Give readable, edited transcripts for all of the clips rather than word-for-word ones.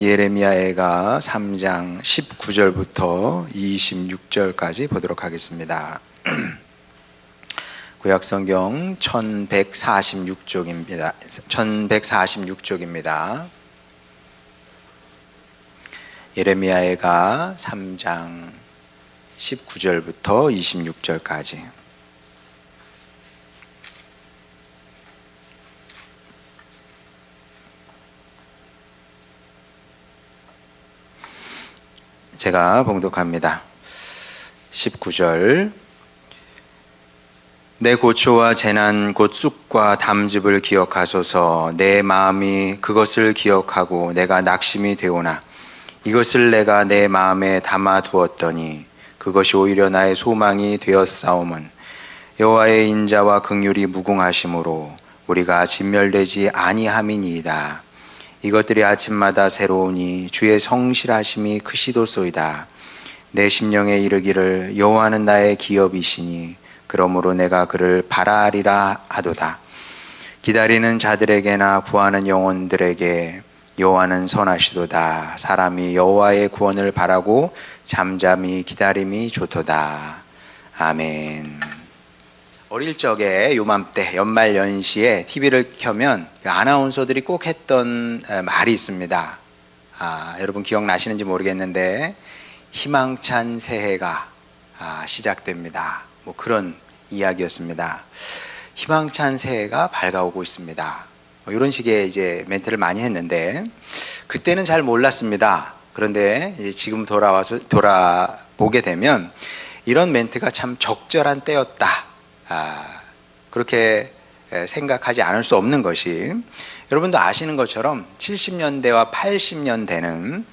예레미야애가 3장 19절부터 26절까지 보도록 하겠습니다. 구약성경 1146쪽입니다. 1146쪽입니다. 예레미야애가 3장 19절부터 26절까지. 제가 봉독합니다. 19절. 내 고초와 재난 곧 쑥과 담즙을 기억하소서. 내 마음이 그것을 기억하고 내가 낙심이 되오나 이것을 내가 내 마음에 담아 두었더니 그것이 오히려 나의 소망이 되었사오면 여호와의 인자와 긍휼이 무궁하심으로 우리가 진멸되지 아니함이니이다. 이것들이 아침마다 새로우니 주의 성실하심이 크시도소이다. 내 심령에 이르기를 여호와는 나의 기업이시니 그러므로 내가 그를 바라리라 하도다. 기다리는 자들에게나 구하는 영혼들에게 여호와는 선하시도다. 사람이 여호와의 구원을 바라고 잠잠히 기다림이 좋도다. 아멘. 어릴 적에 요맘때 연말 연시에 TV를 켜면 아나운서들이 꼭 했던 말이 있습니다. 여러분 기억나시는지 모르겠는데 희망찬 새해가 시작됩니다. 뭐 그런 이야기였습니다. 희망찬 새해가 밝아오고 있습니다. 이런 식의 이제 멘트를 많이 했는데 그때는 잘 몰랐습니다. 그런데 이제 지금 돌아보게 되면 이런 멘트가 참 적절한 때였다. 그렇게 생각하지 않을 수 없는 것이, 여러분도 아시는 것처럼 70년대와 80년대는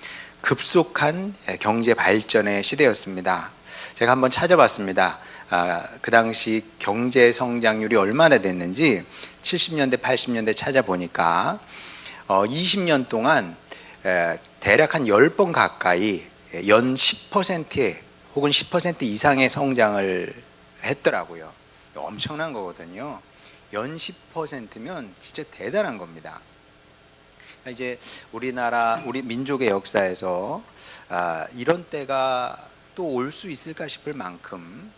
급속한 경제 발전의 시대였습니다. 제가 한번 찾아봤습니다. 그 당시 경제 성장률이 얼마나 됐는지 70년대, 80년대 찾아보니까 20년 동안 대략 한 10번 가까이 연 10%의 혹은 10% 이상의 성장을 했더라고요. 엄청난 거거든요. 연 10%면 진짜 대단한 겁니다. 이제 우리 민족의 역사에서 이런 때가 또 올 수 있을까 싶을 만큼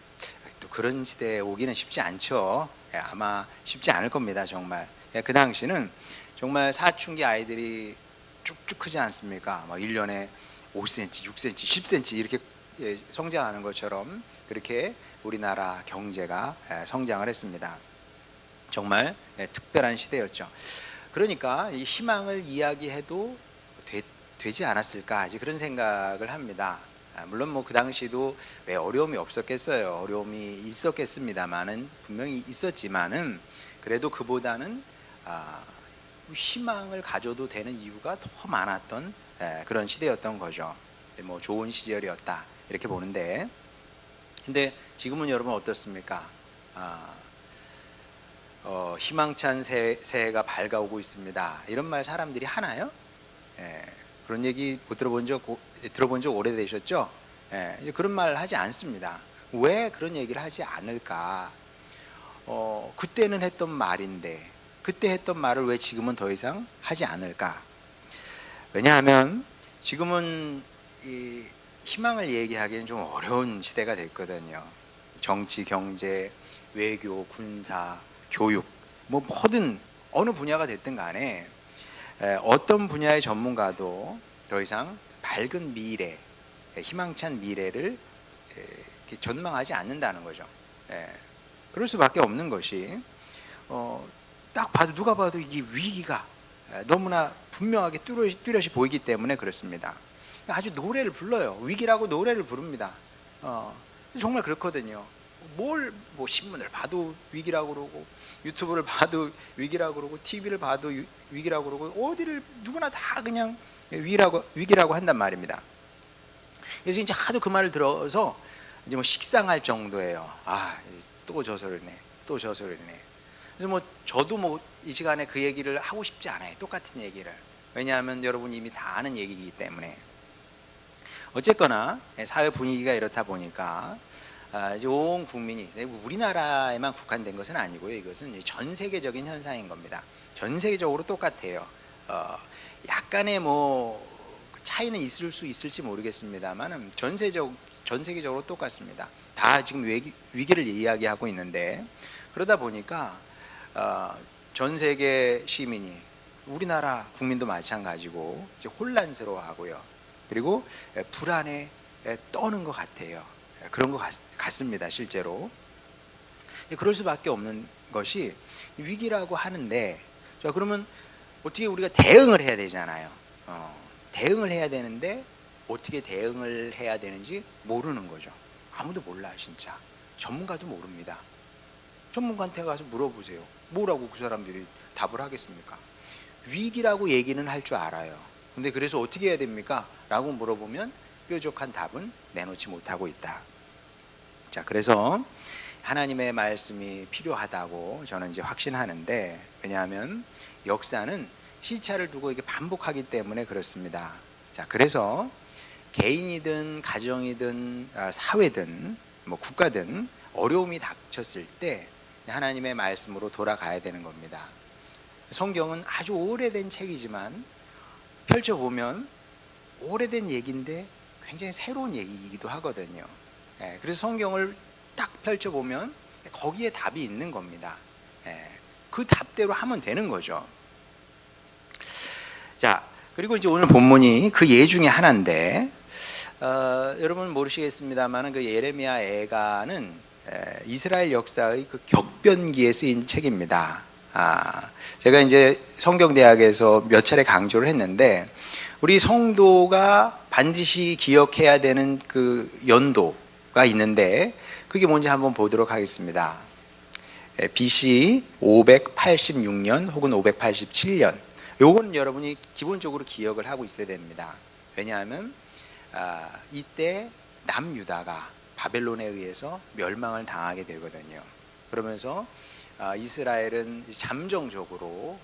또 그런 시대에 오기는 쉽지 않죠. 아마 쉽지 않을 겁니다. 정말. 그 당시는 정말 사춘기 아이들이 쭉쭉 크지 않습니까? 막 1년에 5cm, 6cm, 10cm 이렇게 성장하는 것처럼 그렇게 우리나라 경제가 성장을 했습니다. 정말 특별한 시대였죠. 그러니까 이 희망을 이야기해도 되지 않았을까 그런 생각을 합니다. 물론 뭐 그 당시도 왜 어려움이 없었겠어요. 어려움이 있었겠습니다만은 분명히 있었지만은 그래도 그보다는 희망을 가져도 되는 이유가 더 많았던 그런 시대였던 거죠. 뭐 좋은 시절이었다 이렇게 보는데, 근데 지금은 여러분 어떻습니까? 희망찬 새해가 밝아오고 있습니다. 이런 말 사람들이 하나요? 그런 얘기 들어본 적 오래되셨죠? 그런 말 하지 않습니다. 왜 그런 얘기를 하지 않을까? 그때는 했던 말인데 그때 했던 말을 왜 지금은 더 이상 하지 않을까? 왜냐하면 지금은 이 희망을 얘기하기는 좀 어려운 시대가 됐거든요. 정치, 경제, 외교, 군사, 교육, 뭐 뭐든 어느 분야가 됐든 간에 어떤 분야의 전문가도 더 이상 밝은 미래, 희망찬 미래를 전망하지 않는다는 거죠. 그럴 수밖에 없는 것이 딱 봐도 누가 봐도 이 위기가 너무나 분명하게 뚜렷이 보이기 때문에 그렇습니다. 아주 노래를 불러요. 위기라고 노래를 부릅니다. 정말 그렇거든요. 뭐 신문을 봐도 위기라고 그러고 유튜브를 봐도 위기라고 그러고 TV를 봐도 위기라고 그러고 어디를 누구나 다 그냥 위기라고 한단 말입니다. 그래서 이제 하도 그 말을 들어서 이제 뭐 식상할 정도예요. 또 저 소리네. 그래서 뭐 저도 뭐 이 시간에 그 얘기를 하고 싶지 않아요. 똑같은 얘기를. 왜냐하면 여러분 이미 다 아는 얘기이기 때문에. 어쨌거나 사회 분위기가 이렇다 보니까 이제 온 국민이, 우리나라에만 국한된 것은 아니고요. 이것은 전 세계적인 현상인 겁니다. 전 세계적으로 똑같아요. 약간의 뭐 차이는 있을 수 있을지 모르겠습니다만 전 세계적으로 똑같습니다. 다 지금 위기를 이야기하고 있는데, 그러다 보니까 전 세계 시민이, 우리나라 국민도 마찬가지고 이제 혼란스러워하고요. 그리고 불안에 떠는 것 같아요. 그런 것 같습니다, 실제로. 그럴 수밖에 없는 것이 위기라고 하는데, 자, 그러면 어떻게 우리가 대응을 해야 되잖아요. 대응을 해야 되는데 어떻게 대응을 해야 되는지 모르는 거죠. 아무도 몰라요, 진짜. 전문가도 모릅니다. 전문가한테 가서 물어보세요. 뭐라고 그 사람들이 답을 하겠습니까? 위기라고 얘기는 할 줄 알아요. 근데 그래서 어떻게 해야 됩니까? 라고 물어보면 뾰족한 답은 내놓지 못하고 있다. 자, 그래서 하나님의 말씀이 필요하다고 저는 이제 확신하는데, 왜냐하면 역사는 시차를 두고 이게 반복하기 때문에 그렇습니다. 자, 그래서 개인이든 가정이든 사회든 뭐 국가든 어려움이 닥쳤을 때 하나님의 말씀으로 돌아가야 되는 겁니다. 성경은 아주 오래된 책이지만 펼쳐보면 오래된 얘기인데 굉장히 새로운 얘기이기도 하거든요. 그래서 성경을 딱 펼쳐보면 거기에 답이 있는 겁니다. 그 답대로 하면 되는 거죠. 자, 그리고 이제 오늘 본문이 그 예 중에 하나인데, 여러분 모르시겠습니다만 그 예레미야 애가는 이스라엘 역사의 그 격변기에 쓰인 책입니다. 제가 이제 성경대학에서 몇 차례 강조를 했는데, 우리 성도가 반드시 기억해야 되는 그 연도가 있는데, 그게 뭔지 한번 보도록 하겠습니다. BC 586년 혹은 587년. 요건 여러분이 기본적으로 기억을 하고 있어야 됩니다. 왜냐하면 이때 남유다가 바벨론에 의해서 멸망을 당하게 되거든요. 그러면서 이스라엘은 잠정적으로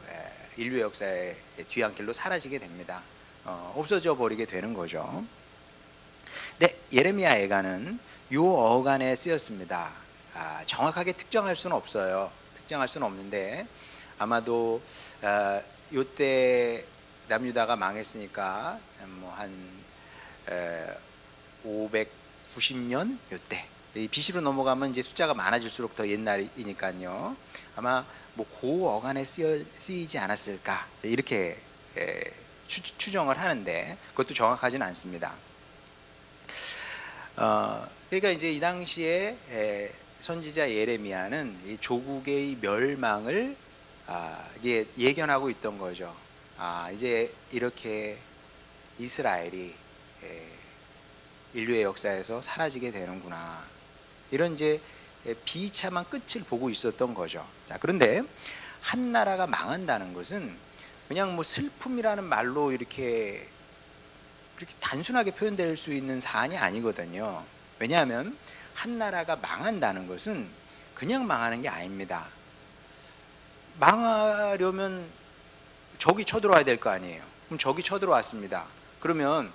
인류 역사의 뒤안길로 사라지게 됩니다. 없어져 버리게 되는 거죠. 근데 예레미야 애가는 요 어간에 쓰였습니다. 정확하게 특정할 수는 없어요. 특정할 수는 없는데, 아마도 요때 남유다가 망했으니까 뭐 한 590년 요때, BC로 넘어가면 이제 숫자가 많아질수록 더 옛날이니까요. 아마 뭐 고 어간에 쓰이지 않았을까, 이렇게 추정을 하는데 그것도 정확하지는 않습니다. 그러니까 이제 이 당시에 선지자 예레미야는 이 조국의 멸망을 이게 예견하고 있던 거죠. 이제 이렇게 이스라엘이 인류의 역사에서 사라지게 되는구나, 이런 이제 비참한 끝을 보고 있었던 거죠. 자, 그런데 한 나라가 망한다는 것은 그냥 뭐 슬픔이라는 말로 이렇게 단순하게 표현될 수 있는 사안이 아니거든요. 왜냐하면 한 나라가 망한다는 것은 그냥 망하는 게 아닙니다. 망하려면 적이 쳐들어와야 될 거 아니에요. 그럼 적이 쳐들어왔습니다. 그러면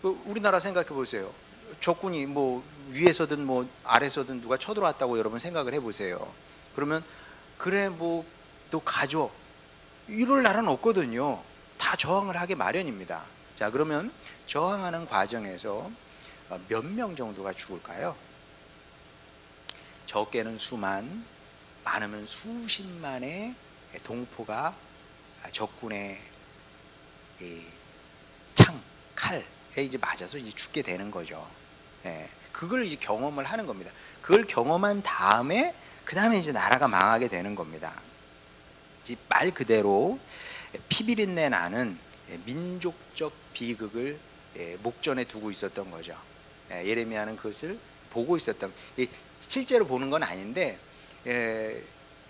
우리나라 생각해 보세요. 적군이 뭐 위에서든 뭐 아래서든 누가 쳐들어왔다고 여러분 생각을 해보세요. 그러면 그래 뭐 또 가져, 이럴 나라는 없거든요. 다 저항을 하게 마련입니다. 자, 그러면 저항하는 과정에서 몇 명 정도가 죽을까요? 적게는 수만, 많으면 수십만의 동포가 적군의 창, 칼에 이제 맞아서 이제 죽게 되는 거죠. 그걸 이제 경험을 하는 겁니다. 그걸 경험한 다음에 그 다음에 이제 나라가 망하게 되는 겁니다. 말 그대로 피비린내 나는 민족적 비극을 목전에 두고 있었던 거죠. 예레미야는 그것을 보고 있었던, 실제로 보는 건 아닌데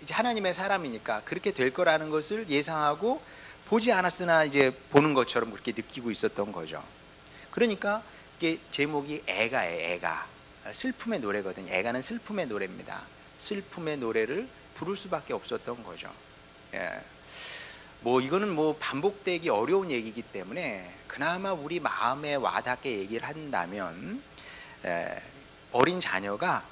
이제 하나님의 사람이니까 그렇게 될 거라는 것을 예상하고 보지 않았으나 이제 보는 것처럼 그렇게 느끼고 있었던 거죠. 그러니까 이게 제목이 애가예요. 애가, 슬픔의 노래거든요. 애가는 슬픔의 노래입니다. 슬픔의 노래를 부를 수밖에 없었던 거죠. 뭐 이거는 뭐 반복되기 어려운 얘기이기 때문에 그나마 우리 마음에 와닿게 얘기를 한다면, 어린 자녀가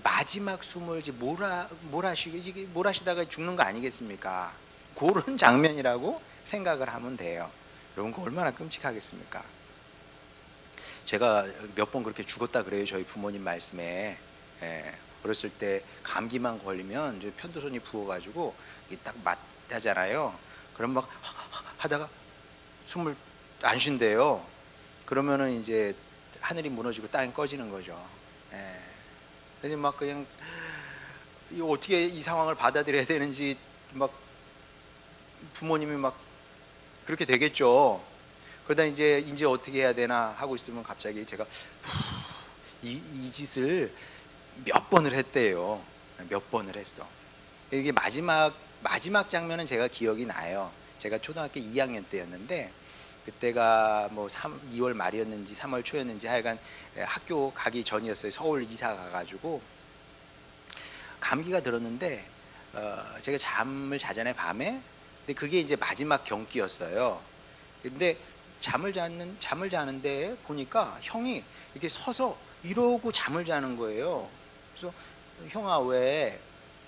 마지막 숨을 이제 몰아쉬다가 죽는 거 아니겠습니까? 그런 장면이라고 생각을 하면 돼요. 여러분, 그 얼마나 끔찍하겠습니까? 제가 몇 번 그렇게 죽었다 그래요. 저희 부모님 말씀에. 예, 어렸을 때 감기만 걸리면 이제 편도선이 부어가지고 딱 맞다잖아요. 그럼 막 하다가 숨을 안 쉰대요. 그러면은 이제 하늘이 무너지고 땅이 꺼지는 거죠. 예. 그래서 막 그냥 어떻게 이 상황을 받아들여야 되는지 막 부모님이 막 그렇게 되겠죠. 그러다 이제 어떻게 해야 되나 하고 있으면 갑자기 제가 이 짓을 몇 번을 했대요. 몇 번을 했어. 이게 마지막 장면은 제가 기억이 나요. 제가 초등학교 2학년 때였는데 그때가 뭐 2월 말이었는지 3월 초였는지 하여간 학교 가기 전이었어요. 서울 이사 가가지고 감기가 들었는데 제가 잠을 자잖아요, 밤에. 근데 그게 이제 마지막 경기였어요. 근데 잠을 자는데 보니까 형이 이렇게 서서 이러고 잠을 자는 거예요. 그래서 형아 왜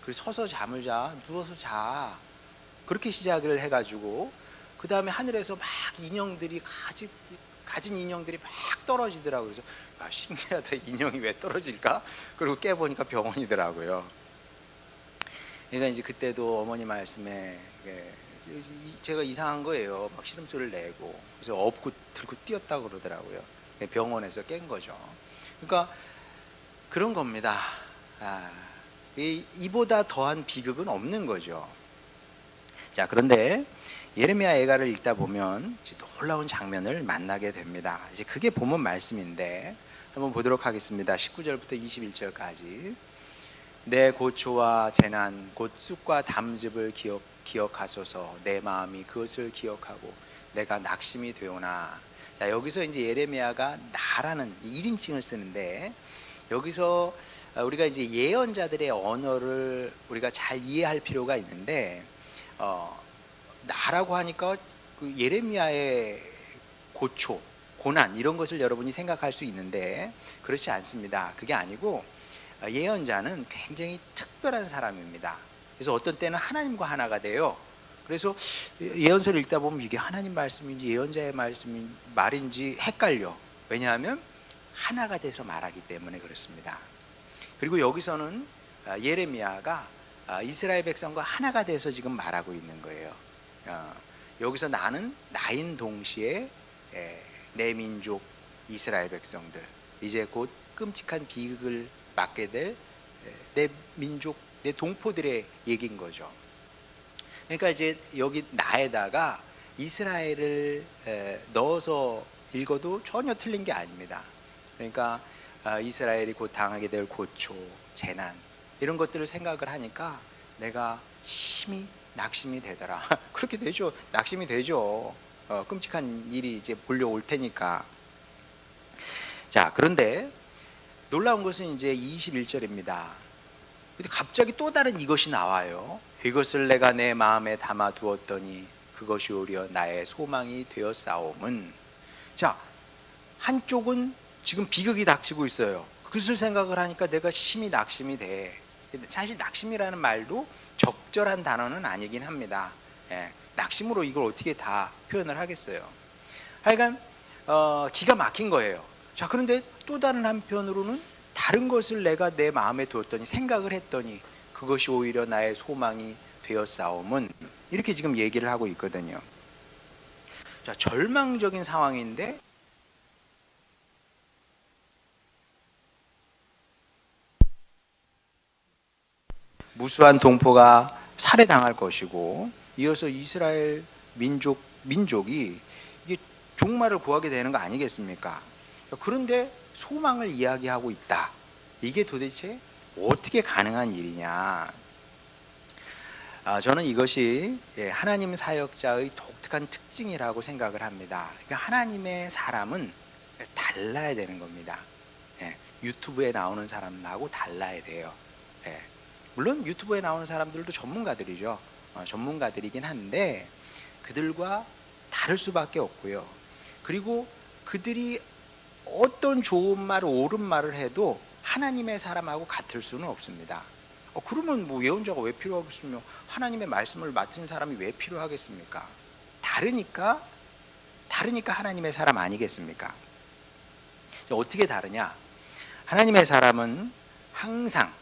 그 서서 잠을 자, 누워서 자. 그렇게 시작을 해가지고 그 다음에 하늘에서 막 인형들이 가진 인형들이 막 떨어지더라고요. 그래서 아, 신기하다, 인형이 왜 떨어질까? 그리고 깨보니까 병원이더라고요. 그러니까 이제 그때도 어머니 말씀에 제가 이상한 거예요. 막 시름소리를 내고 그래서 업고 들고 뛰었다고 그러더라고요. 병원에서 깬 거죠. 그러니까 그런 겁니다. 이보다 더한 비극은 없는 거죠. 자, 그런데 예레미야 애가를 읽다 보면 놀라운 장면을 만나게 됩니다. 이제 그게 본문 말씀인데 한번 보도록 하겠습니다. 19절부터 21절까지. 내 고초와 재난 곧 쑥과 담즙을 기억하소서. 내 마음이 그것을 기억하고 내가 낙심이 되오나. 자, 여기서 이제 예레미야가 나라는 1인칭을 쓰는데 여기서 우리가 이제 예언자들의 언어를 우리가 잘 이해할 필요가 있는데 나라고 하니까 그 예레미야의 고초, 고난 이런 것을 여러분이 생각할 수 있는데 그렇지 않습니다. 그게 아니고 예언자는 굉장히 특별한 사람입니다. 그래서 어떤 때는 하나님과 하나가 돼요. 그래서 예언서를 읽다 보면 이게 하나님 말씀인지 예언자의 말인지 헷갈려. 왜냐하면 하나가 돼서 말하기 때문에 그렇습니다. 그리고 여기서는 예레미야가 이스라엘 백성과 하나가 돼서 지금 말하고 있는 거예요. 여기서 나인 동시에 내 민족 이스라엘 백성들, 이제 곧 끔찍한 비극을 맞게 될 내 민족, 내 동포들의 얘기인 거죠. 그러니까 이제 여기 나에다가 이스라엘을 넣어서 읽어도 전혀 틀린 게 아닙니다. 그러니까 이스라엘이 곧 당하게 될 고초, 재난 이런 것들을 생각을 하니까 내가 심히 낙심이 되더라. 그렇게 되죠. 낙심이 되죠. 끔찍한 일이 이제 몰려올 테니까. 자, 그런데 놀라운 것은 이제 21절입니다. 근데 갑자기 또 다른 이것이 나와요. 이것을 내가 내 마음에 담아 두었더니 그것이 오히려 나의 소망이 되었사옴은. 자, 한쪽은 지금 비극이 닥치고 있어요. 그것을 생각을 하니까 내가 심히 낙심이 돼. 사실 낙심이라는 말도 적절한 단어는 아니긴 합니다. 낙심으로 이걸 어떻게 다 표현을 하겠어요. 하여간 기가 막힌 거예요. 자, 그런데 또 다른 한편으로는 다른 것을 내가 내 마음에 두었더니 생각을 했더니 그것이 오히려 나의 소망이 되었사옴은, 이렇게 지금 얘기를 하고 있거든요. 자, 절망적인 상황인데 무수한 동포가 살해당할 것이고 이어서 이스라엘 민족이 이게 종말을 구하게 되는 거 아니겠습니까? 그런데 소망을 이야기하고 있다. 이게 도대체 어떻게 가능한 일이냐? 저는 이것이 하나님 사역자의 독특한 특징이라고 생각을 합니다. 그러니까 하나님의 사람은 달라야 되는 겁니다. 유튜브에 나오는 사람하고 달라야 돼요. 물론 유튜브에 나오는 사람들도 전문가들이죠. 전문가들이긴 한데 그들과 다를 수밖에 없고요. 그리고 그들이 어떤 좋은 말, 옳은 말을 해도 하나님의 사람하고 같을 수는 없습니다. 그러면 뭐 예언자가 왜 필요하겠으며 하나님의 말씀을 맡은 사람이 왜 필요하겠습니까? 다르니까 하나님의 사람 아니겠습니까? 어떻게 다르냐? 하나님의 사람은 항상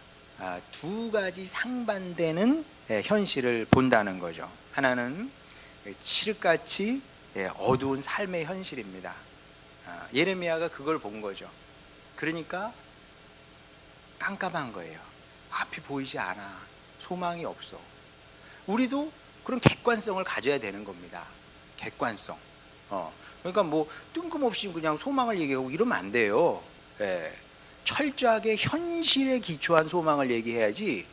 두 가지 상반되는 현실을 본다는 거죠. 하나는 칠흑같이 어두운 삶의 현실입니다. 예레미야가 그걸 본 거죠. 그러니까 깜깜한 거예요. 앞이 보이지 않아. 소망이 없어. 우리도 그런 객관성을 가져야 되는 겁니다. 객관성. 그러니까 뭐 뜬금없이 그냥 소망을 얘기하고 이러면 안 돼요. 철저하게 현실에 기초한 소망을 얘기해야지,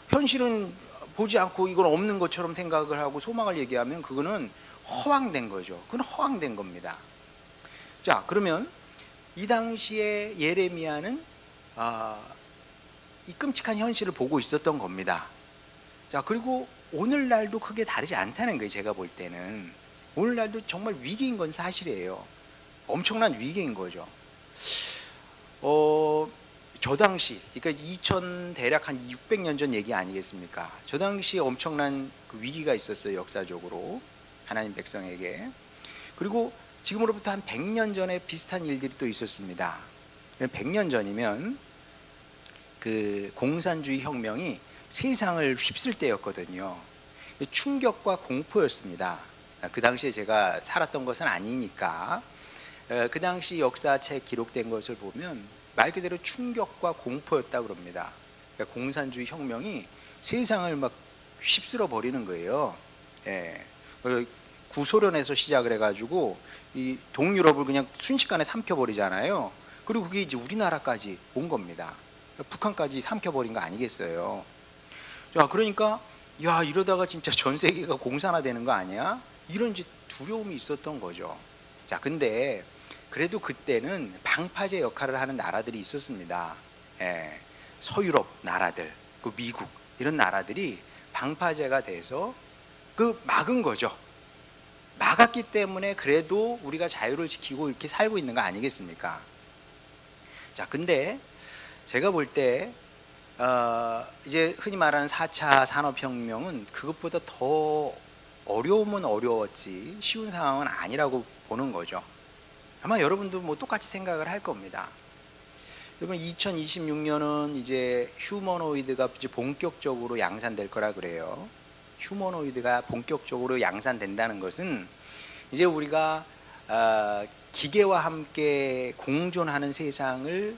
현실은 보지 않고 이건 없는 것처럼 생각을 하고 소망을 얘기하면 그거는 허황된 거죠. 그건 허황된 겁니다. 자, 그러면 이 당시에 예레미야는 이 끔찍한 현실을 보고 있었던 겁니다. 자, 그리고 오늘날도 크게 다르지 않다는 거예요. 제가 볼 때는 오늘날도 정말 위기인 건 사실이에요. 엄청난 위기인 거죠. 저 당시, 그러니까 대략 한 600년 전 얘기 아니겠습니까? 저 당시에 엄청난 그 위기가 있었어요. 역사적으로 하나님 백성에게. 그리고 지금으로부터 한 100년 전에 비슷한 일들이 또 있었습니다. 100년 전이면 그 공산주의 혁명이 세상을 휩쓸 때였거든요. 충격과 공포였습니다. 그 당시에 제가 살았던 것은 아니니까. 그 당시 역사책에 기록된 것을 보면 말 그대로 충격과 공포였다고 그럽니다. 그러니까 공산주의 혁명이 세상을 막 휩쓸어 버리는 거예요. 구소련에서 시작을 해가지고 이 동유럽을 그냥 순식간에 삼켜버리잖아요. 그리고 그게 이제 우리나라까지 온 겁니다. 북한까지 삼켜버린 거 아니겠어요. 자, 그러니까 야, 이러다가 진짜 전 세계가 공산화되는 거 아니야? 이런 이제 두려움이 있었던 거죠. 자, 근데 그래도 그때는 방파제 역할을 하는 나라들이 있었습니다. 서유럽 나라들, 그 미국 이런 나라들이 방파제가 돼서 그 막은 거죠. 막았기 때문에 그래도 우리가 자유를 지키고 이렇게 살고 있는 거 아니겠습니까? 자, 근데 제가 볼 때 이제 흔히 말하는 4차 산업혁명은 그것보다 더 어려우면 어려웠지 쉬운 상황은 아니라고 보는 거죠. 아마 여러분도 뭐 똑같이 생각을 할 겁니다. 여러분, 2026년은 이제 휴머노이드가 이제 본격적으로 양산될 거라 그래요. 휴머노이드가 본격적으로 양산된다는 것은 이제 우리가 기계와 함께 공존하는 세상을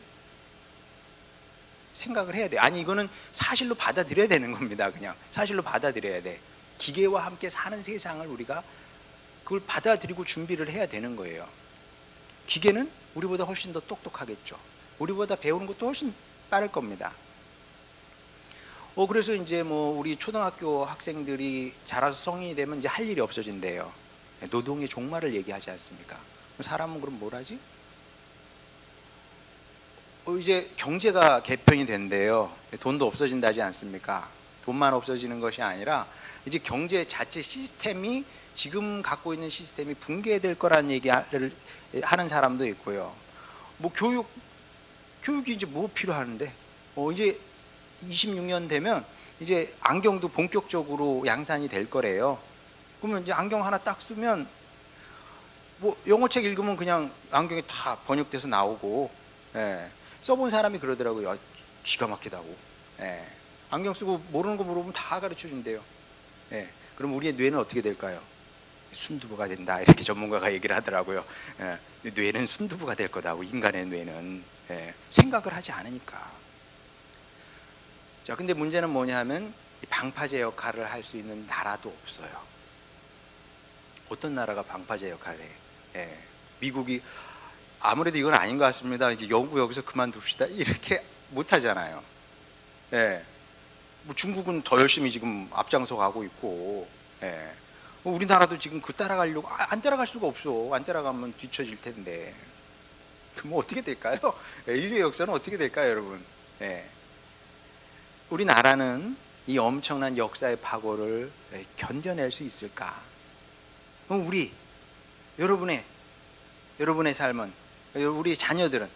생각을 해야 돼. 아니, 이거는 사실로 받아들여야 되는 겁니다. 그냥 사실로 받아들여야 돼. 기계와 함께 사는 세상을 우리가 그걸 받아들이고 준비를 해야 되는 거예요. 기계는 우리보다 훨씬 더 똑똑하겠죠. 우리보다 배우는 것도 훨씬 빠를 겁니다. 그래서 이제 뭐 우리 초등학교 학생들이 자라서 성인이 되면 이제 할 일이 없어진대요. 노동의 종말을 얘기하지 않습니까? 사람은 그럼 뭘 하지? 이제 경제가 개편이 된대요. 돈도 없어진다지 않습니까? 돈만 없어지는 것이 아니라 이제 경제 자체 시스템이 지금 갖고 있는 시스템이 붕괴될 거라는 얘기를 하는 사람도 있고요. 뭐 교육이 이제 뭐 필요하는데 이제 26년 되면 이제 안경도 본격적으로 양산이 될 거래요. 그러면 이제 안경 하나 딱 쓰면 뭐 영어책 읽으면 그냥 안경이 다 번역돼서 나오고, 써본 사람이 그러더라고요. 기가 막히다고. 안경 쓰고 모르는 거 물어보면 다 가르쳐 준대요. 그럼 우리의 뇌는 어떻게 될까요? 순두부가 된다, 이렇게 전문가가 얘기를 하더라고요. 뇌는 순두부가 될 거다고. 인간의 뇌는 생각을 하지 않으니까. 자, 근데 문제는 뭐냐 하면 방파제 역할을 할 수 있는 나라도 없어요. 어떤 나라가 방파제 역할을 해? 미국이 아무래도 이건 아닌 것 같습니다. 이제 영국 여기서 그만둡시다, 이렇게 못 하잖아요. 뭐 중국은 더 열심히 지금 앞장서 가고 있고, 우리나라도 지금 그 따라가려고 안 따라갈 수가 없어. 안 따라가면 뒤처질 텐데. 그럼 어떻게 될까요? 인류의 역사는 어떻게 될까요, 여러분? 우리나라는 이 엄청난 역사의 파고를 견뎌낼 수 있을까? 그럼 여러분의 삶은, 우리 자녀들은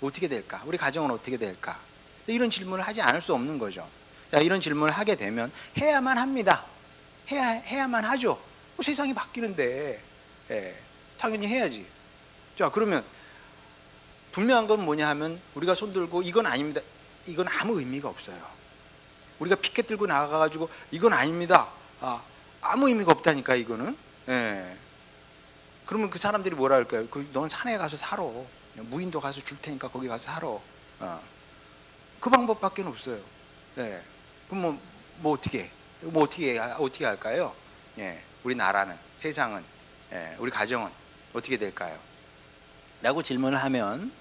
어떻게 될까? 우리 가정은 어떻게 될까? 이런 질문을 하지 않을 수 없는 거죠. 자, 이런 질문을 하게 되면 해야만 합니다. 해야만 하죠. 세상이 바뀌는데 당연히 해야지. 자, 그러면 분명한 건 뭐냐 하면 우리가 손들고 이건 아닙니다. 이건 아무 의미가 없어요. 우리가 피켓 들고 나가가지고 이건 아닙니다. 아무 의미가 없다니까 이거는. 예. 그러면 그 사람들이 뭐라 할까요? 넌 산에 가서 살아. 무인도 가서 줄 테니까 거기 가서 살아. 그 방법밖에 없어요. 예. 그럼 어떻게 할까요? 예. 우리 나라는, 세상은, 예. 우리 가정은 어떻게 될까요? 라고 질문을 하면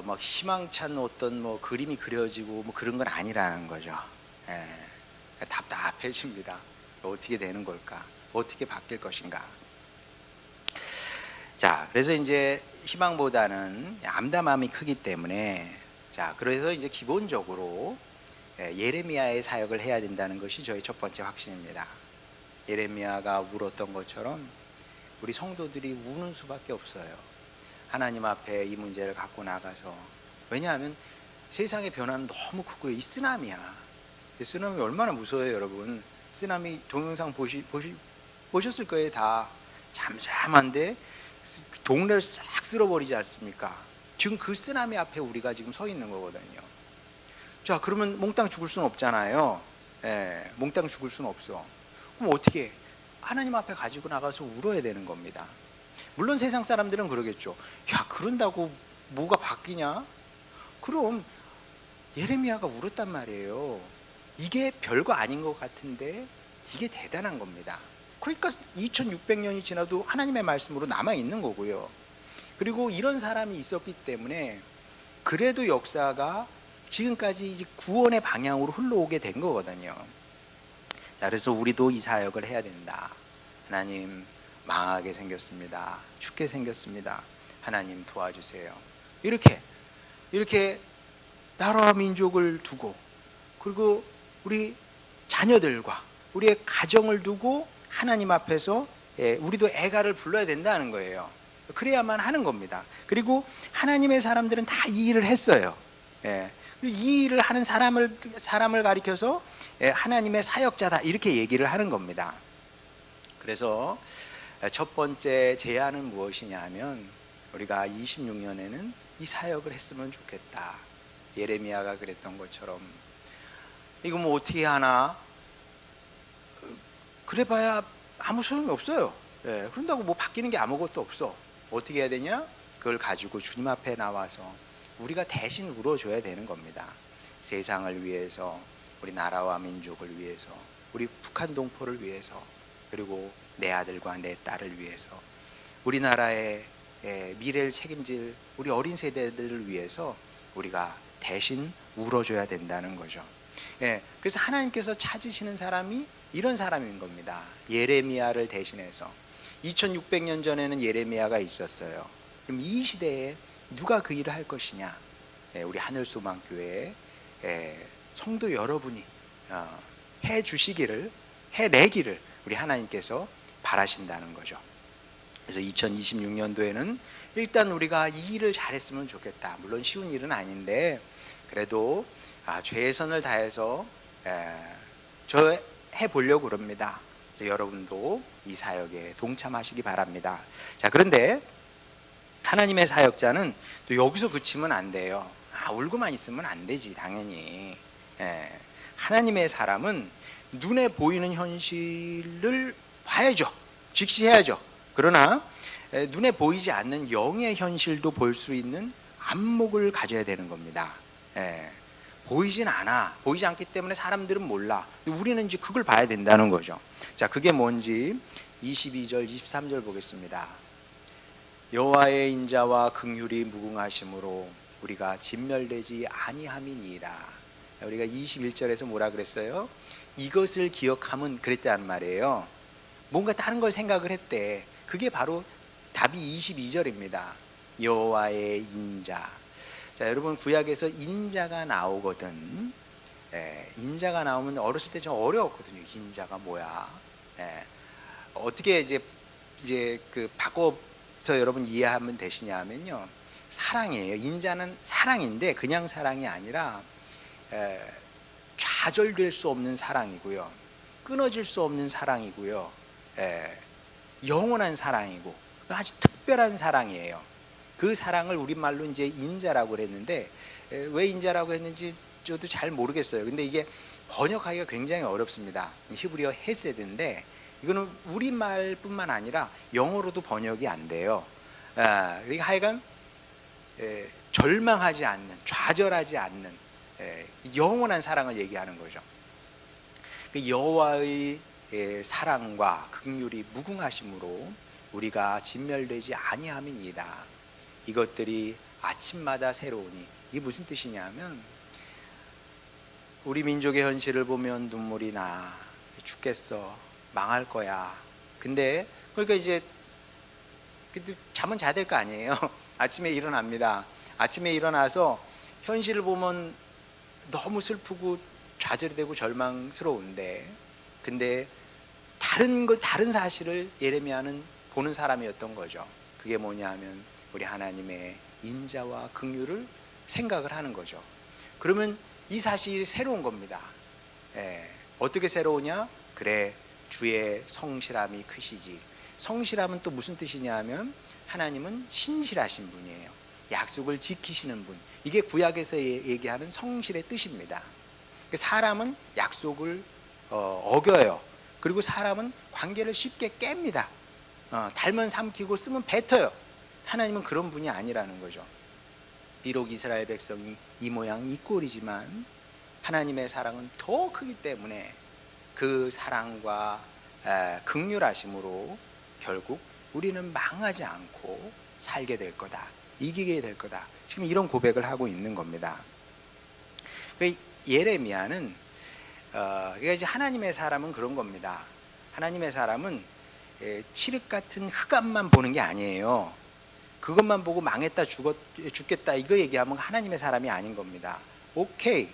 막 희망찬 어떤 뭐 그림이 그려지고 뭐 그런 건 아니라는 거죠. 예. 답답해집니다. 어떻게 되는 걸까? 어떻게 바뀔 것인가? 자, 그래서 이제 희망보다는 암담함이 크기 때문에, 자, 그래서 이제 기본적으로 예레미야의 사역을 해야 된다는 것이 저희 첫 번째 확신입니다. 예레미야가 울었던 것처럼 우리 성도들이 우는 수밖에 없어요. 하나님 앞에 이 문제를 갖고 나가서. 왜냐하면 세상의 변화는 너무 크고요. 이 쓰나미야. 이 쓰나미 얼마나 무서워요, 여러분. 쓰나미 동영상 보셨을 거예요. 다 잠잠한데 동네를 싹 쓸어버리지 않습니까? 지금 그 쓰나미 앞에 우리가 지금 서 있는 거거든요. 자, 그러면 몽땅 죽을 수는 없잖아요. 예, 몽땅 죽을 수는 없어. 그럼 어떻게 해? 하나님 앞에 가지고 나가서 울어야 되는 겁니다. 물론 세상 사람들은 그러겠죠. 야, 그런다고 뭐가 바뀌냐? 그럼 예레미야가 울었단 말이에요. 이게 별거 아닌 것 같은데 이게 대단한 겁니다. 그러니까 2600년이 지나도 하나님의 말씀으로 남아있는 거고요. 그리고 이런 사람이 있었기 때문에 그래도 역사가 지금까지 이제 구원의 방향으로 흘러오게 된 거거든요. 자, 그래서 우리도 이 사역을 해야 된다. 하나님, 망하게 생겼습니다. 죽게 생겼습니다. 하나님 도와주세요. 이렇게 나라와 민족을 두고, 그리고 우리 자녀들과 우리의 가정을 두고 하나님 앞에서 우리도 애가를 불러야 된다는 거예요. 그래야만 하는 겁니다. 그리고 하나님의 사람들은 다 이 일을 했어요. 이 일을 하는 사람을 가리켜서 하나님의 사역자다 이렇게 얘기를 하는 겁니다. 그래서 첫 번째 제안은 무엇이냐 하면 우리가 26년에는 이 사역을 했으면 좋겠다. 예레미야가 그랬던 것처럼 이거 뭐 어떻게 하나? 그래봐야 아무 소용이 없어요. 그런다고 뭐 바뀌는 게 아무것도 없어. 어떻게 해야 되냐? 그걸 가지고 주님 앞에 나와서 우리가 대신 울어줘야 되는 겁니다. 세상을 위해서, 우리 나라와 민족을 위해서, 우리 북한 동포를 위해서, 그리고 내 아들과 내 딸을 위해서, 우리나라의 미래를 책임질 우리 어린 세대들을 위해서 우리가 대신 울어줘야 된다는 거죠. 그래서 하나님께서 찾으시는 사람이 이런 사람인 겁니다. 예레미야를 대신해서 2600년 전에는 예레미야가 있었어요. 그럼 이 시대에 누가 그 일을 할 것이냐? 우리 하늘소망교회 성도 여러분이 해내기를 우리 하나님께서 바라신다는 거죠. 그래서 2026년도에는 일단 우리가 이 일을 잘했으면 좋겠다. 물론 쉬운 일은 아닌데 그래도 최선을 다해서 저 해보려고 그럽니다. 그래서 여러분도 이 사역에 동참하시기 바랍니다. 자, 그런데 하나님의 사역자는 또 여기서 그치면 안 돼요. 울고만 있으면 안 되지, 당연히. 하나님의 사람은 눈에 보이는 현실을 봐야죠. 직시해야죠. 그러나 눈에 보이지 않는 영의 현실도 볼 수 있는 안목을 가져야 되는 겁니다. 보이진 않아. 보이지 않기 때문에 사람들은 몰라. 근데 우리는 이제 그걸 봐야 된다는 거죠. 자, 그게 뭔지 22절, 23절 보겠습니다. 여호와의 인자와 긍휼이 무궁하심으로 우리가 진멸되지 아니함이니이다. 우리가 21절에서 뭐라 그랬어요? 이것을 기억함은 그랬다는 말이에요. 뭔가 다른 걸 생각을 했대. 그게 바로 답이 22절입니다. 여호와의 인자. 자, 여러분 구약에서 인자가 나오거든. 인자가 나오면 어렸을 때 좀 어려웠거든요. 인자가 뭐야? 어떻게 이제 그 바꿔서 여러분 이해하면 되시냐면요. 사랑이에요. 인자는 사랑인데 그냥 사랑이 아니라 좌절될 수 없는 사랑이고요. 끊어질 수 없는 사랑이고요. 영원한 사랑이고 아주 특별한 사랑이에요. 그 사랑을 우리말로 이제 인자라고 그랬는데, 왜 인자라고 했는지 저도 잘 모르겠어요. 근데 이게 번역하기가 굉장히 어렵습니다. 히브리어 헤세드인데 이거는 우리말뿐만 아니라 영어로도 번역이 안 돼요. 그러니까 하여간 절망하지 않는, 좌절하지 않는 영원한 사랑을 얘기하는 거죠. 그 여호와의 사랑과 긍휼이 무궁하심으로 우리가 진멸되지 아니함이니이다. 이것들이 아침마다 새로우니. 이게 무슨 뜻이냐면, 우리 민족의 현실을 보면 눈물이 나. 죽겠어, 망할 거야. 근데 그러니까 이제 잠은 자야 될 거 아니에요. 아침에 일어납니다. 아침에 일어나서 현실을 보면 너무 슬프고 좌절이 되고 절망스러운데, 근데 다른 사실을 예레미야는 보는 사람이었던 거죠. 그게 뭐냐면 우리 하나님의 인자와 긍휼을 생각을 하는 거죠. 그러면 이 사실이 새로운 겁니다. 어떻게 새로우냐? 그래, 주의 성실함이 크시지. 성실함은 또 무슨 뜻이냐면, 하나님은 신실하신 분이에요. 약속을 지키시는 분. 이게 구약에서 얘기하는 성실의 뜻입니다. 사람은 약속을 어겨요. 그리고 사람은 관계를 쉽게 깹니다. 달면 삼키고 쓰면 뱉어요. 하나님은 그런 분이 아니라는 거죠. 비록 이스라엘 백성이 이 모양 이 꼴이지만 하나님의 사랑은 더 크기 때문에 그 사랑과 긍휼하심으로 결국 우리는 망하지 않고 살게 될 거다, 이기게 될 거다. 지금 이런 고백을 하고 있는 겁니다. 예레미야는 그러니까 이제 하나님의 사람은 그런 겁니다. 하나님의 사람은 칠흑 같은 흑암만 보는 게 아니에요. 그것만 보고 망했다, 죽겠다 이거 얘기하면 하나님의 사람이 아닌 겁니다. 오케이,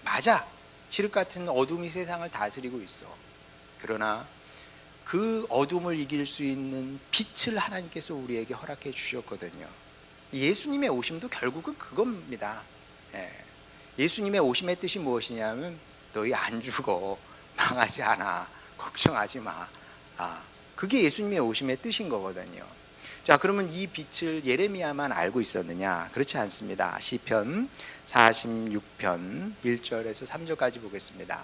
맞아, 칠흑 같은 어둠이 세상을 다스리고 있어. 그러나 그 어둠을 이길 수 있는 빛을 하나님께서 우리에게 허락해 주셨거든요. 예수님의 오심도 결국은 그겁니다. 예수님의 오심의 뜻이 무엇이냐면, 너희 안 죽어, 망하지 않아, 걱정하지 마. 그게 예수님의 오심의 뜻인 거거든요. 자, 그러면 이 빛을 예레미야만 알고 있었느냐? 그렇지 않습니다. 시편 46편 1절에서 3절까지 보겠습니다.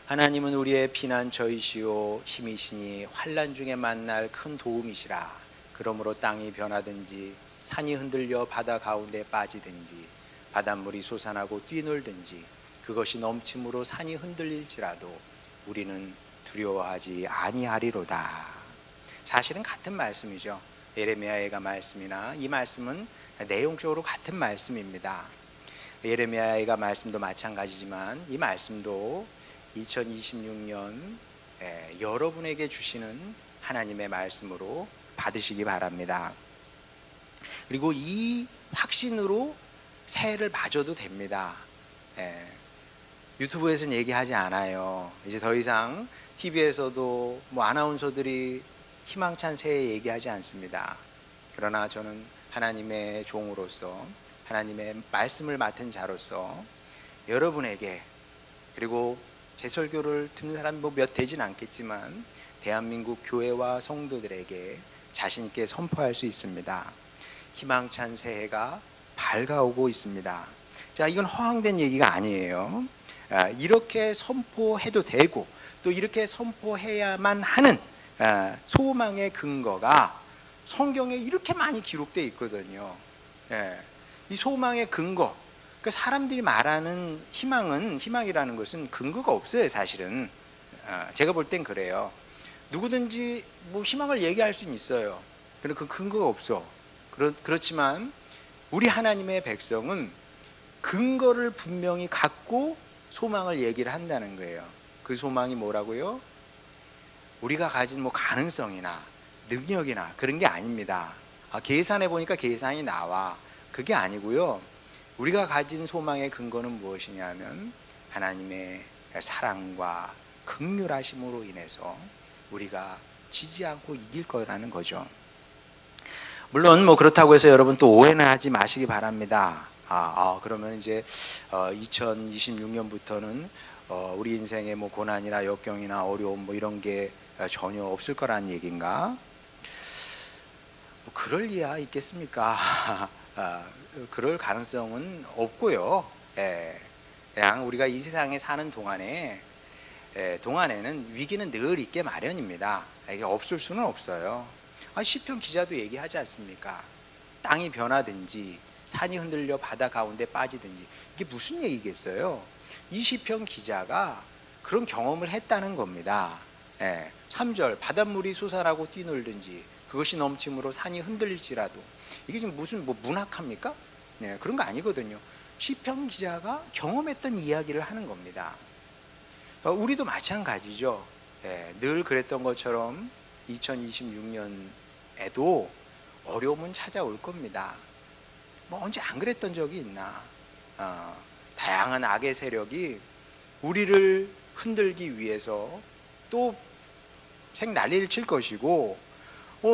하나님은 우리의 피난처이시오 힘이시니 환난 중에 만날 큰 도움이시라. 그러므로 땅이 변하든지 산이 흔들려 바다 가운데 빠지든지 바닷물이 솟아나고 뛰놀든지 그것이 넘침으로 산이 흔들릴지라도 우리는 두려워하지 아니하리로다. 사실은 같은 말씀이죠. 예레미야의 말씀이나 이 말씀은 내용적으로 같은 말씀입니다. 예레미야의 말씀도 마찬가지지만 이 말씀도 2026년 여러분에게 주시는 하나님의 말씀으로 받으시기 바랍니다. 그리고 이 확신으로 새해를 맞아도 됩니다. 유튜브에서는 얘기하지 않아요. 이제 더 이상 TV에서도 아나운서들이 희망찬 새해 얘기하지 않습니다. 그러나 저는 하나님의 종으로서, 하나님의 말씀을 맡은 자로서 여러분에게, 그리고 제 설교를 듣는 사람이 몇 되진 않겠지만 대한민국 교회와 성도들에게 자신 있게 선포할 수 있습니다. 희망찬 새해가 밝아오고 있습니다. 자, 이건 허황된 얘기가 아니에요. 이렇게 선포해도 되고 또 이렇게 선포해야만 하는 소망의 근거가 성경에 이렇게 많이 기록되어 있거든요. 이 소망의 근거, 그 사람들이 말하는 희망이라는 것은 근거가 없어요. 사실은 제가 볼 땐 그래요. 누구든지 희망을 얘기할 수는 있어요. 그런데 그 근거가 없어. 그렇지만 우리 하나님의 백성은 근거를 분명히 갖고 소망을 얘기를 한다는 거예요. 그 소망이 뭐라고요? 우리가 가진 가능성이나 능력이나 그런 게 아닙니다. 계산해 보니까 계산이 나와. 그게 아니고요. 우리가 가진 소망의 근거는 무엇이냐면 하나님의 사랑과 긍휼하심으로 인해서 우리가 지지 않고 이길 거라는 거죠. 물론 그렇다고 해서 여러분 또 오해는 하지 마시기 바랍니다. 그러면 이제 2026년부터는 우리 인생에 고난이나 역경이나 어려움 이런 게 전혀 없을 거라는 얘기인가? 그럴 리야 있겠습니까? 그럴 가능성은 없고요. 그냥 우리가 이 세상에 사는 동안에는 위기는 늘 있게 마련입니다. 이게 없을 수는 없어요. 시편 기자도 얘기하지 않습니까? 땅이 변하든지 산이 흔들려 바다 가운데 빠지든지, 이게 무슨 얘기겠어요? 이 시편 기자가 그런 경험을 했다는 겁니다. 3절, 바닷물이 솟아나고 뛰놀든지 그것이 넘침으로 산이 흔들릴지라도, 이게 지금 무슨 문학합니까? 그런 거 아니거든요. 시편 기자가 경험했던 이야기를 하는 겁니다. 우리도 마찬가지죠. 늘 그랬던 것처럼 2026년에도 어려움은 찾아올 겁니다. 언제 안 그랬던 적이 있나? 다양한 악의 세력이 우리를 흔들기 위해서 또 생난리를 칠 것이고,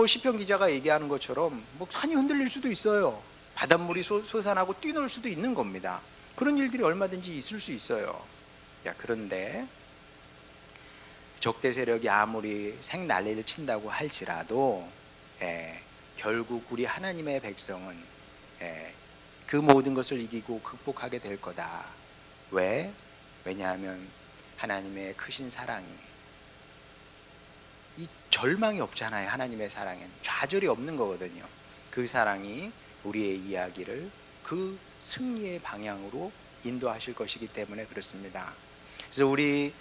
시편 기자가 얘기하는 것처럼 산이 흔들릴 수도 있어요. 바닷물이 솟아나고 뛰놀 수도 있는 겁니다. 그런 일들이 얼마든지 있을 수 있어요. 그런데 적대 세력이 아무리 생난리를 친다고 할지라도 결국 우리 하나님의 백성은 그 모든 것을 이기고 극복하게 될 거다. 왜냐하면 하나님의 크신 사랑이, 이 절망이 없잖아요. 하나님의 사랑엔 좌절이 없는 거거든요. 그 사랑이 우리의 이야기를 그 승리의 방향으로 인도하실 것이기 때문에 그렇습니다. 그래서 우리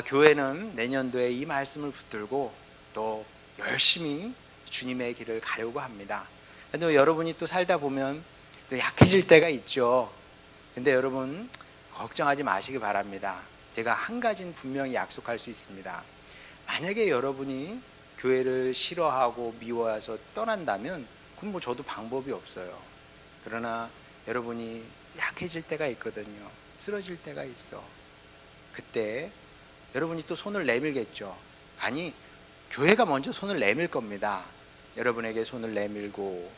교회는 내년도에 이 말씀을 붙들고 또 열심히 주님의 길을 가려고 합니다. 근데 여러분이 또 살다 보면 또 약해질 때가 있죠. 근데 여러분 걱정하지 마시기 바랍니다. 제가 한 가지는 분명히 약속할 수 있습니다. 만약에 여러분이 교회를 싫어하고 미워해서 떠난다면 그건 저도 방법이 없어요. 그러나 여러분이 약해질 때가 있거든요. 쓰러질 때가 있어. 그때 여러분이 또 손을 내밀겠죠. 아니, 교회가 먼저 손을 내밀 겁니다. 여러분에게 손을 내밀고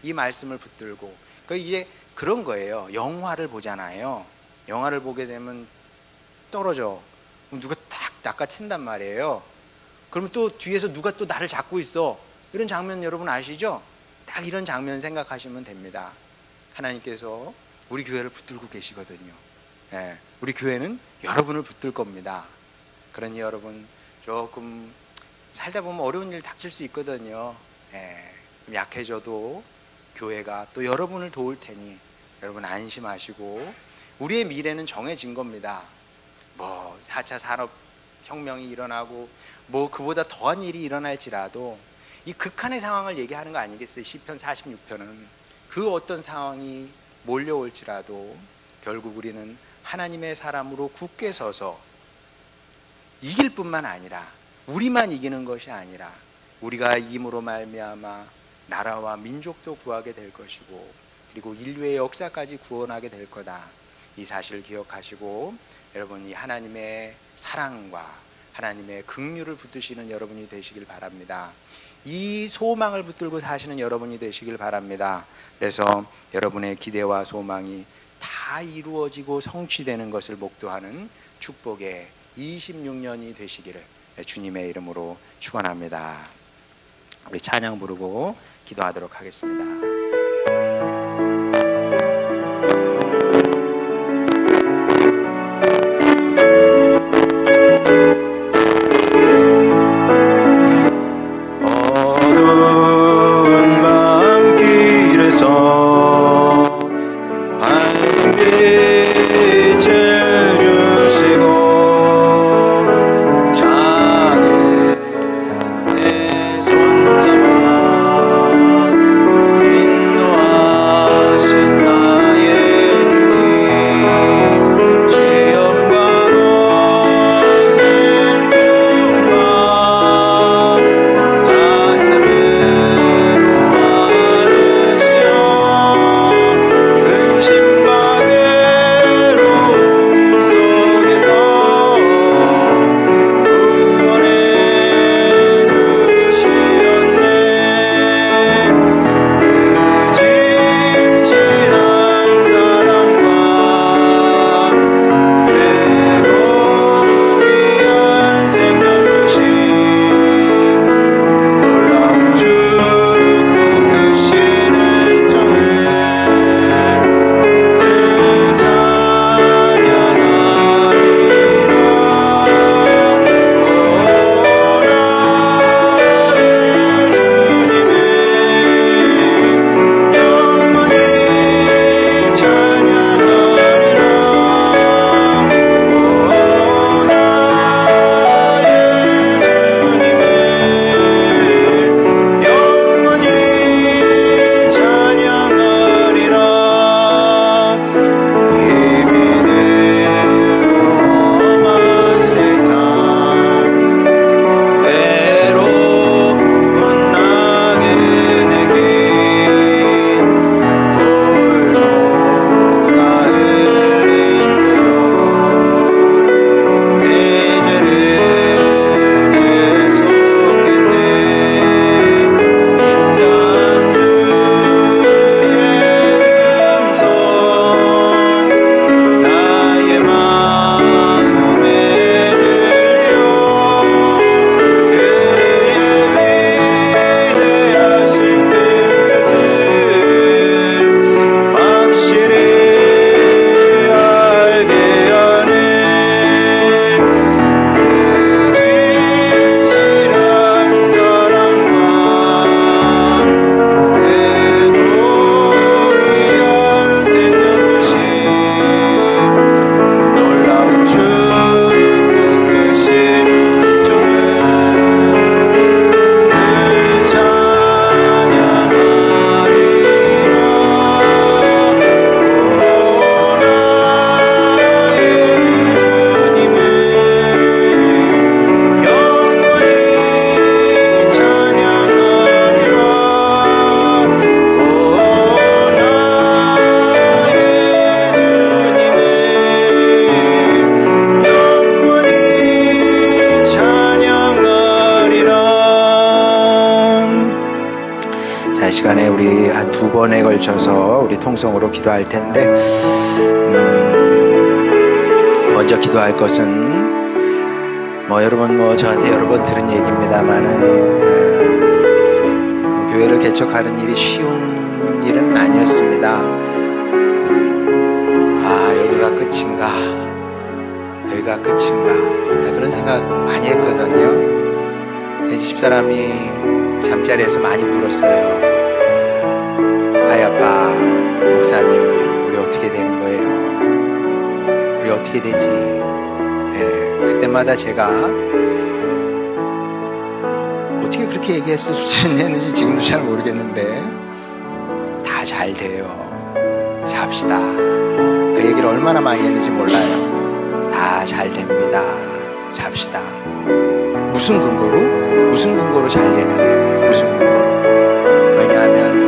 이 말씀을 붙들고. 이게 그런 거예요. 영화를 보잖아요. 영화를 보게 되면 떨어져. 그럼 누가 딱 낚아챈단 말이에요. 그러면 또 뒤에서 누가 또 나를 잡고 있어. 이런 장면 여러분 아시죠? 딱 이런 장면 생각하시면 됩니다. 하나님께서 우리 교회를 붙들고 계시거든요. 우리 교회는 여러분을 붙들 겁니다. 그러니 여러분 조금 살다 보면 어려운 일 닥칠 수 있거든요. 약해져도 교회가 또 여러분을 도울 테니 여러분 안심하시고, 우리의 미래는 정해진 겁니다. 4차 산업혁명이 일어나고 그보다 더한 일이 일어날지라도 이 극한의 상황을 얘기하는 거 아니겠어요? 시편 46편은 그 어떤 상황이 몰려올지라도 결국 우리는 하나님의 사람으로 굳게 서서 이길 뿐만 아니라, 우리만 이기는 것이 아니라 우리가 이김으로 말미암아 나라와 민족도 구하게 될 것이고, 그리고 인류의 역사까지 구원하게 될 거다. 이 사실을 기억하시고 여러분이 하나님의 사랑과 하나님의 긍휼을 붙드시는 여러분이 되시길 바랍니다. 이 소망을 붙들고 사시는 여러분이 되시길 바랍니다. 그래서 여러분의 기대와 소망이 다 이루어지고 성취되는 것을 목도하는 축복의 26년이 되시기를 주님의 이름으로 축원합니다. 우리 찬양 부르고 기도하도록 하겠습니다. 손잡아 자, 이 시간에 우리 한 2번에 걸쳐서 우리 통성으로 기도할 텐데, 먼저 기도할 것은 여러분 저한테 여러 번 들은 얘기입니다만은 교회를 개척하는 일이 쉬운 일은 아니었습니다. 여기가 끝인가, 여기가 끝인가, 그런 생각 많이 했거든요. 집사람이 잠자리에서 많이 물었어요. 아빠 목사님, 우리 어떻게 되는 거예요? 우리 어떻게 되지? 그때마다 제가 어떻게 그렇게 얘기했는지 지금도 잘 모르겠는데, 다 잘 돼요, 잡시다, 그 얘기를 얼마나 많이 했는지 몰라요. 다 잘 됩니다, 잡시다. 무슨 근거로 잘 되는데, 무슨 근거로? 왜냐하면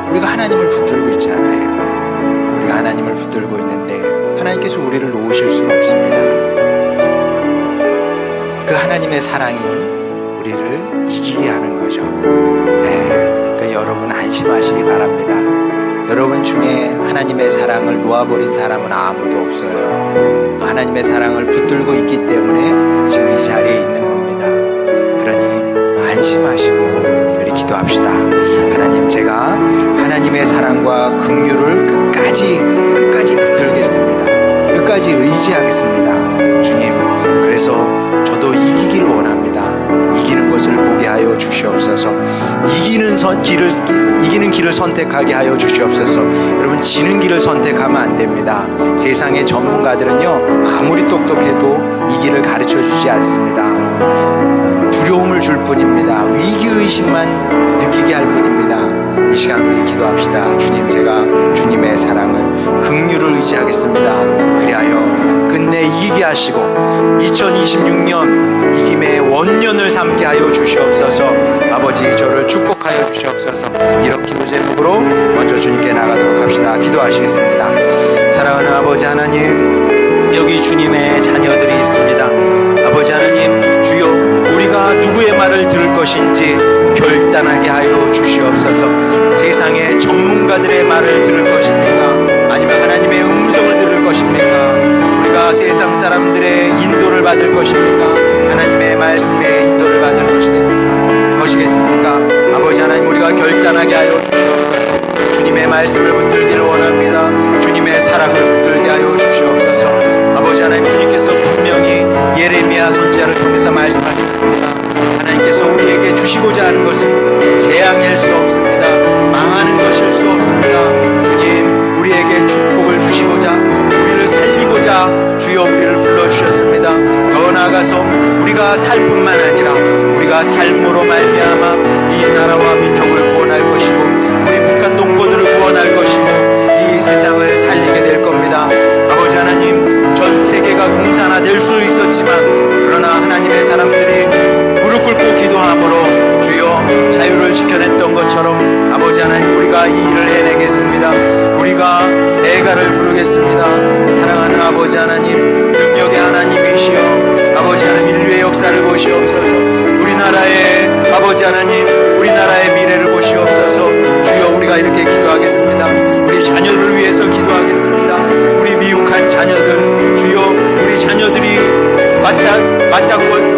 우리가 하나님을 붙들고 있잖아요. 우리가 하나님을 붙들고 있는데 하나님께서 우리를 놓으실 수는 없습니다. 그 하나님의 사랑이 우리를 이기게 하는 거죠. 그러니까 여러분 안심하시기 바랍니다. 여러분 중에 하나님의 사랑을 놓아버린 사람은 아무도 없어요. 하나님의 사랑을 붙들고 있기 때문에 지금 이 자리에 있는 겁니다. 그러니 안심하시고 우리 기도합시다. 하나님, 제가 하나님의 사랑과 긍휼을 끝까지 붙들겠습니다. 끝까지 의지하겠습니다. 주님, 그래서 저도 이기길 원합니다. 이기는 것을 보게 하여 주시옵소서. 이기는 길을 선택하게 하여 주시옵소서. 여러분, 지는 길을 선택하면 안 됩니다. 세상의 전문가들은요, 아무리 똑똑해도 이 길을 가르쳐 주지 않습니다. 두려움을 줄 뿐입니다. 위기의식만 느끼게 할 뿐입니다. 이 시간 우리 기도합시다. 주님, 제가 주님의 사랑을, 긍휼을 의지하겠습니다. 그리하여 끝내 이기게 하시고 2026년 이김의 원년을 삼게 하여 주시옵소서. 아버지, 저를 축복하여 주시옵소서. 이런 기도 제목으로 먼저 주님께 나가도록 합시다. 기도하시겠습니다. 사랑하는 아버지 하나님, 여기 주님의 자녀들이 있습니다. 아버지 하나님, 주여, 우리가 누구의 말을 들을 것인지 결단하게 하여 주시옵소서. 세상의 전문가들의 말을 들을 것입니까? 아니면 하나님의 음성을 들을 것입니까? 우리가 세상 사람들의 인도를 받을 것입니까? 하나님의 말씀의 인도를 받을 것이겠습니까? 아버지 하나님, 우리가 결단하게 하여 주시옵소서. 주님의 말씀을 붙들기를 원합니다. 주님의 사랑을 붙들게 하여 주시옵소서. 아버지 하나님, 주님께서 분명히 예레미야 선지자를 통해서 말씀하셨습니다. 하나님께서 우리에게 주시고자 하는 것은 재앙일 수 없습니다. 망하는 것일 수 없습니다. 주님, 우리에게 축복을 주시고자, 우리를 살리고자 주여 우리를 불러주셨습니다. 더 나아가서 우리가 살 뿐만 아니라 우리가 삶으로 말미암아 이 나라와 민족을 구원할 것이고, 우리 북한 동포들을 구원할 것이고, 이 세상을 살리게 될 겁니다. 아버지 하나님, 전 세계가 공산화될 수 있었지만, 그러나 하나님의 사람들이 무릎 꿇고 기도함으로 주여 자유를 지켜냈던 것처럼, 아버지 하나님, 우리가 이 일을 해내겠습니다. 우리가 애가를 부르겠습니다. 사랑하는 아버지 하나님, 능력의 하나님이시여, 아버지 하나님, 인류의 역사를 보시옵소서. 우리나라의 아버지 하나님, 우리나라의 미래를 보시옵소서. 주여, 우리가 이렇게 기도하겠습니다. 우리 자녀들을 위해서 기도하겠습니다. 우리 미혹한 자녀들, 주여, 우리 자녀들이 맞닥고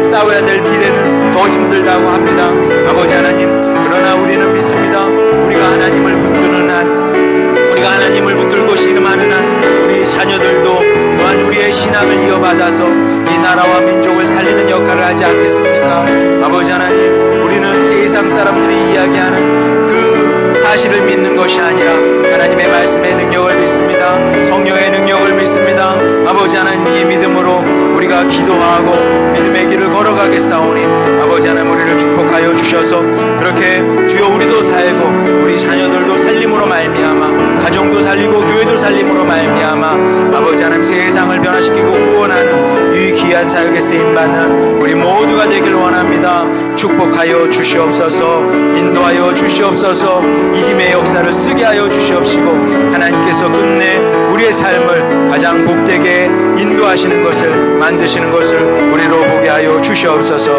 싸워야 될 미래는 더 힘들다고 합니다. 아버지 하나님, 그러나 우리는 믿습니다. 우리가 하나님을 붙드는 한, 우리가 하나님을 붙들고 씨름하는 한, 우리 자녀들도 또한 우리의 신앙을 이어받아서 이 나라와 민족을 살리는 역할을 하지 않겠습니까? 아버지 하나님, 우리는 세상 사람들이 이야기하는 그 사실을 믿는 것이 아니라 하나님의 말씀의 능력을 믿습니다. 성령의 능력을 믿습니다. 아버지 하나님, 이 믿음으로 우리가 기도하고 믿음의 길을 걸어가겠사오니, 아버지 하나님, 우리를 축복하여 주셔서 그렇게 주여 우리도 살고 우리 자녀들도 살림으로 말미암아, 가정도 살리고 교회도 살림으로 말미암아, 아버지 하나님, 세상을 변화시키고 구원하는 이 귀한 사역에 쓰임받는 우리 모두가 되길 원합니다. 축복하여 주시옵소서. 인도하여 주시옵소서. 이김의 역사를 쓰게 하여 주시옵시고, 하나님께서 끝내 우리의 삶을 가장 복되게 인도하시는 것을, 만드시는 것을 우리로 보게 하여 주시옵소서.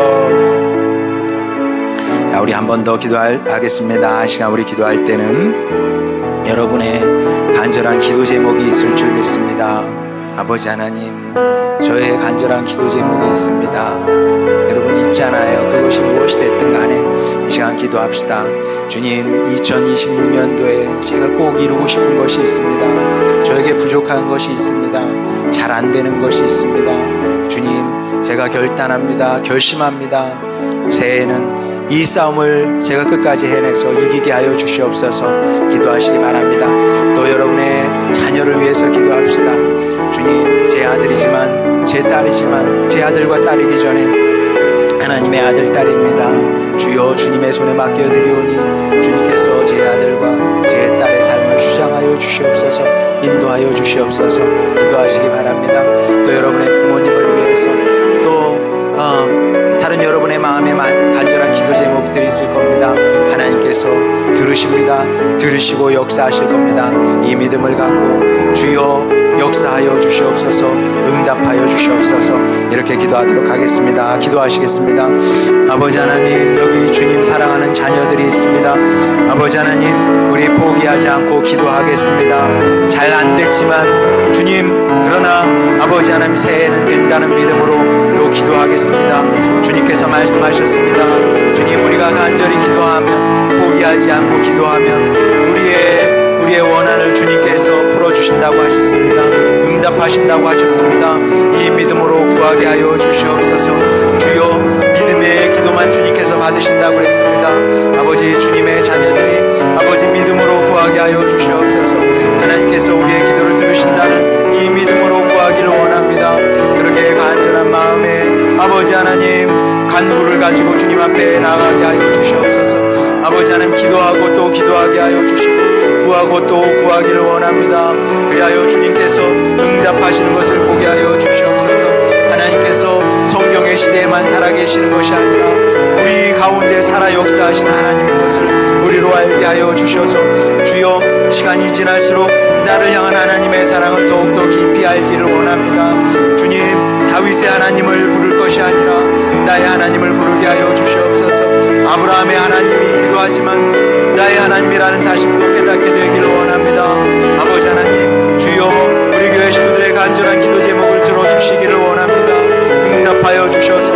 자, 우리 한 번 더 기도하겠습니다. 이 시간 우리 기도할 때는 여러분의 간절한 기도 제목이 있을 줄 믿습니다. 아버지 하나님, 저의 간절한 기도 제목이 있습니다. 여러분 있잖아요. 그것이 무엇이 됐든 간에 이 시간 기도합시다. 주님, 2026년도에 제가 꼭 이루고 싶은 것이 있습니다. 저에게 부족한 것이 있습니다. 잘 안 되는 것이 있습니다. 주님, 제가 결단합니다. 결심합니다. 새해에는 이 싸움을 제가 끝까지 해내서 이기게 하여 주시옵소서. 기도하시기 바랍니다. 또 여러분의 자녀를 위해서 기도합시다. 주님, 제 아들이지만 제 딸이지만 제 아들과 딸이기 전에 하나님의 아들 딸입니다. 주여, 주님의 손에 맡겨드리오니 주님께서 제 아들과 제 딸의 삶을 주장하여 주시옵소서. 인도하여 주시옵소서. 기도하시기 바랍니다. 또 여러분의 부모님을 위해서 또 다른 여러분의 마음에 간절한 기도 제목들이 있을 겁니다. 하나님께서 들으십니다. 들으시고 역사하실 겁니다. 이 믿음을 갖고 주여 역사하여 주시옵소서. 응답하여 주시옵소서. 이렇게 기도하도록 하겠습니다. 기도하시겠습니다. 아버지 하나님, 여기 주님 사랑하는 자녀들이 있습니다. 아버지 하나님, 우리 포기하지 않고 기도하겠습니다. 잘 안 됐지만 주님, 그러나 아버지 하나님, 새해에는 된다는 믿음으로 또 기도하겠습니다. 주님께서 말씀하셨습니다. 주님, 우리가 간절히 기도하면, 포기하지 않고 기도하면 우리의 원한을 주님께서 풀어주신다고 하셨습니다. 응답하신다고 하셨습니다. 이 믿음으로 구하게 하여 주시옵소서. 주여, 믿음의 기도만 주님께서 받으신다고 했습니다. 아버지, 주님의 자녀들이 아버지 믿음으로 구하게 하여 주시옵소서. 하나님께서 우리의 기도를 들으신다는 이 믿음으로 구하기를 원합니다. 그렇게 간절한 마음에 아버지 하나님, 간구를 가지고 주님 앞에 나가게 하여 주시옵소서. 아버지 하나님, 기도하고 또 기도하게 하여 주시고 구하고 또 구하기를 원합니다. 그리하여 주님께서 응답하시는 것을 보게 하여 주시옵소서. 하나님께서 성경의 시대에만 살아계시는 것이 아니라 우리 가운데 살아 역사하시는 하나님인 것을 우리로 알게 하여 주셔서 주여, 시간이 지날수록 나를 향한 하나님의 사랑을 더욱더 깊이 알기를 원합니다. 주님, 다윗의 하나님을 부를 것이 아니라 나의 하나님을 부르게 하여 주시옵소서. 아브라함의 하나님이기도 하지만 나의 하나님이라는 사실도 깨닫게 되기를 원합니다. 아버지 하나님, 주여, 우리 교회 식구들의 간절한 기도 제목을 들어주시기를 원합니다. 응답하여 주셔서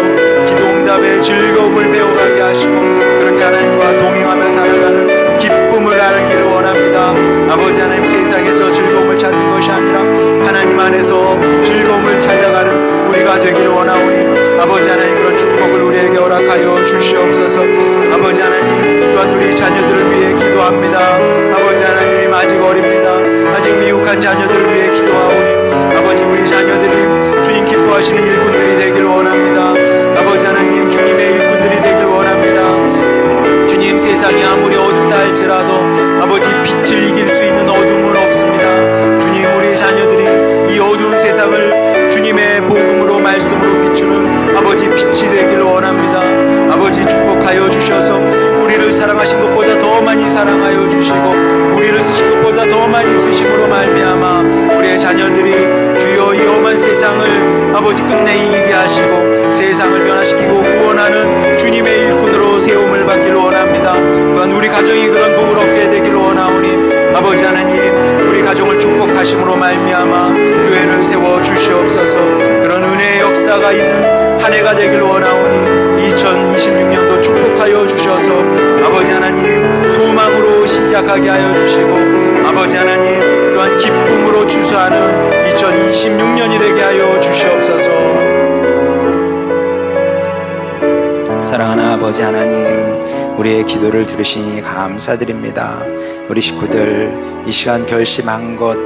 기도 응답의 즐거움을 배워가게 하시고 그렇게 하나님과 동행하며 살아가는 기쁨을 알기를 원합니다. 아버지 하나님, 세상에서 즐거움을 찾는 것이 아니라 하나님 안에서 즐거움을 찾아가는 우리가 되기를 원하오니 아버지 하나님, 그런 축복을 우리에게 허락하여 주시옵소서. 아버지 하나님, 또한 우리 자녀들을 위해 기도합니다. 아버지 하나님, 아직 어립니다. 아직 미혹한 자녀들을 위해 기도하오니 아버지, 우리 자녀들이 주님 기뻐하시는 일꾼들이 되기를 원합니다. 아버지 하나님, 주님의 일꾼들이 되기를 원합니다. 주님, 세상이 아무리 어둡다 할지라도 아버지, 빛을 이길 수 있는 어둠은 없습니다. 주님, 우리 자녀들이 이 어두운 세상을 주님의 복음으로 말씀으로 비추는 아버지 빛이 되기를 원합니다. 아버지, 축복하여 주셔서 우리를 사랑하신 것보다 더 많이 사랑하여 주시고 우리를 쓰신 것보다 더 많이 쓰심으로 말미암아 우리의 자녀들이 주여 이 험한 세상을 아버지 끝내 이기게 하시고 세상을 변화시키고 구원하는 주님의 일꾼으로 세움을 받기를 원합니다. 또한 우리 가정이 그런 복을 얻게 되기를 원하오니 아버지 하나님, 우리 가정을 축복하심으로 말미암아 교회를 세워 주시옵소서. 그런 은혜의 역사가 있는 한 해가 되기를 원하오니 2026년도 축복하여 주셔서 아버지 하나님, 소망으로 시작하게 하여 주시고 아버지 하나님, 또한 기쁨으로 추수하는 2026년이 되게 하여 주시옵소서. 사랑하는 아버지 하나님, 우리의 기도를 들으시니 감사드립니다. 우리 식구들 이 시간 결심한 것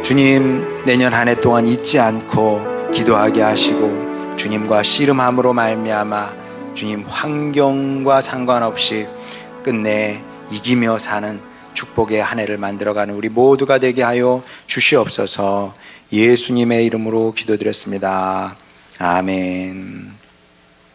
주님, 내년 한 해 동안 잊지 않고 기도하게 하시고 주님과 씨름함으로 말미암아 주님, 환경과 상관없이 끝내 이기며 사는 축복의 한 해를 만들어가는 우리 모두가 되게 하여 주시옵소서. 예수님의 이름으로 기도드렸습니다. 아멘.